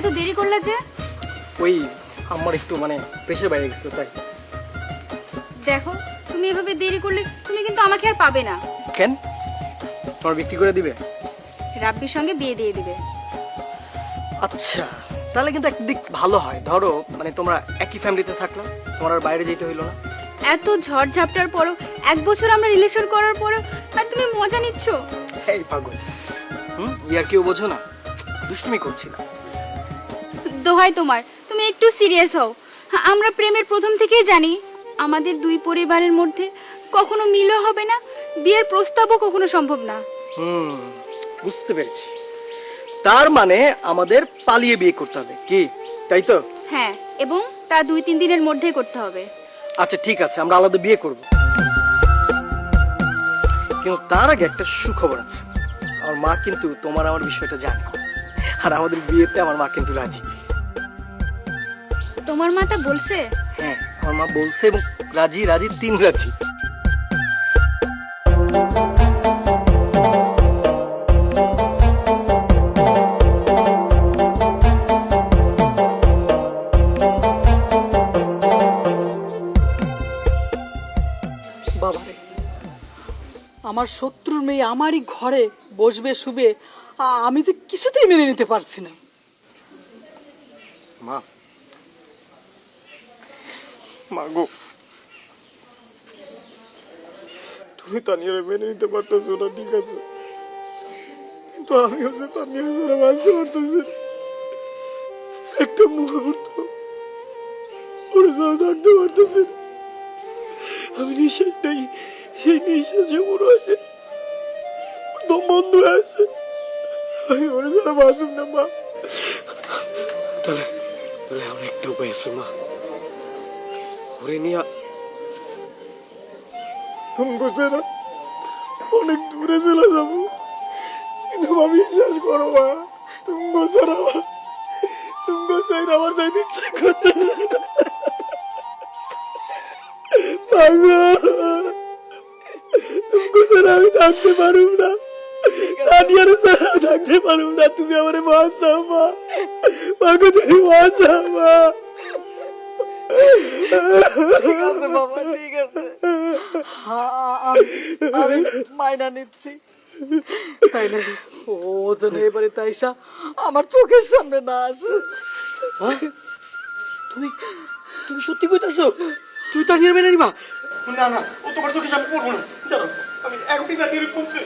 এত দেরি করলে যে? ওই আমার একটু মানে প্রেশার বাইরে গেছিল তাই। দেখো, তুমি এভাবে দেরি করলে তুমি কিন্তু আমাকে আর পাবে না। কেন? তোমার বিক্রি করে দিবে? রাব্বির সঙ্গে বিয়ে দিয়ে দিবে। আচ্ছা, তাহলে কিন্তু একদিক ভালো হয়। ধরো মানে তোমরা একই ফ্যামিলিতে থাকলা, তোমার আর বাইরে যেতে হইলো না। এত ঝড় ঝাপটার পরও, 1 বছর আমরা রিলেশন করার পরও আর তুমি মজা নিচ্ছ? এই পাগল, ইয়ার কেউ বোঝো না, দুষ্টুমি করছি না। দোহাই তোমার, তুমি একটু সিরিয়াস হও। আমরা প্রেমের প্রথম থেকেই জানি আমাদের দুই পরিবারের মধ্যে কখনো মিলও হবে না, বিয়ের প্রস্তাবও কখনো সম্ভব না। বুঝতে পেরেছি। তার মানে আমাদের পালিয়ে বিয়ে করতে হবে কি, তাই তো? হ্যাঁ, এবং তা 2-3 দিনের মধ্যেই করতে হবে। আচ্ছা ঠিক আছে, আমরা আলাদা বিয়ে করব, কিন্তু তার আগে একটা সুখবর আছে। আমার মা কিন্তু তোমার আমার বিষয়টা জানে, আর আমাদের বিয়েতে আমার মা কিন্তু রাজি। তোমার মা তা বলছে? হ্যাঁ, আমার মা বলছে, এবং রাজি রাজি 3 রাজি। বাবারে, আমার শত্রুর মেয়ে আমারই ঘরে বসবে শুবে, আমি যে কিছুতেই মেনে নিতে পারছি না। মা, মা গো, তুমি তানিয়ারে মেনে নিতে পারতেছো না, ঠিক আছে, কিন্তু আমি হচ্ছে তানিয়ার ছাড়া বাঁচতে পারতেছি না। একটা মুহূর্ত ওর ছাড়া থাকতে পারতেছি না। আমি নিঃশ্বাস নেই, সেই নিঃশ্বাসে মনে হয়েছে দম বন্ধ হয়ে আসছে। আমি ওর ছাড়া বাঁচুম না মা। তাহলে তাহলে আমার একটা উপায় আছে মা, ওরে নিয়া তুমি বুঝছে না অনেক দূরে চলে যাবো, কিন্তু মা বিশ্বাস করো মা, তুমি গোছার আমার যাইতে ইচ্ছা করতে তুমি গোছার আমি থাকতে পারুম না, তানিয়ার ছাড়া থাকতে পারুম না। তুমি আমার বাঁচাও মা, মাকে তুমি বাঁচাও মা। ঠিক আছে বাবা, ঠিক আছে, আমি মাইনা নিচ্ছি। তাই না, ও যেন এবারে তাইসা আমার চোখের সামনে না আসে। তুমি তুমি সত্যি কইতাছো? তুই তানিয়ার মেনে নিবা? না না, ও তোমার চোখের সামনে পড়বো না। দাঁড়াও, আমি এখনই তানিয়ার ফোনতে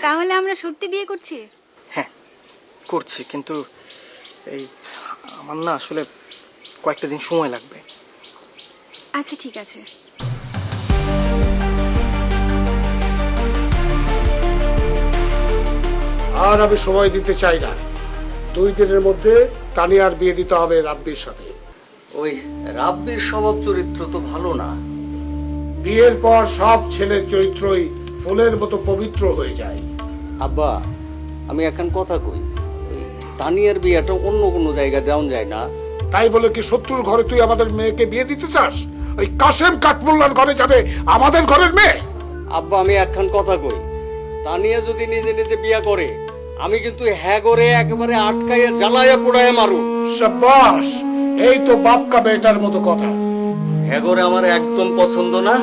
তাহলে আমরা সত্যি বিয়ে করছি? হ্যাঁ করছি, কিন্তু এই আমার না আসলে কয়েকটা দিন সময় লাগবে। আচ্ছা ঠিক আছে। আর আমি সময় দিতে চাই না। 2 দিনের মধ্যে তানিয়ার বিয়ে দিতে হবে রাব্বির সাথে। ওই রাব্বির স্বভাব চরিত্র তো ভালো না। বিয়ের পর সব ছেলের চরিত্রই ফুলের মতো পবিত্র হয়ে যায়। আব্বা, আমি এখন কথা কই, ওই তানিয়ার বিয়েটা অন্য কোনো জায়গায় দেওয়া যায় না? তাই বলে কি শত্রুর ঘরে তুই আমাদের মেয়েকে বিয়ে দিতে চাস? ওই কাশেম কাঠমোল্লার ঘরে যাবে আমাদের ঘরের মেয়ে? আব্বা, আমি এখন কথা কই, তানিয়া যদি নিজে নিজে বিয়ে করে, আমি কিন্তু হ্যাঁ করে একেবারে আটকাইয়া জ্বালাইয়া পোড়াইয়া মারু। শাবাশ, এই তো বাপ কা বেটার মতো কথা। হ্যাঁ করে আমার একদম পছন্দ না,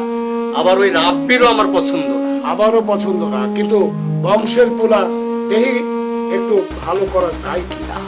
আবার ওই রাব্বিরও আমার পছন্দ না। আমারও পছন্দ না, কিন্তু বংশের পোলা, দেখি একটু ভালো করা যায় কিনা।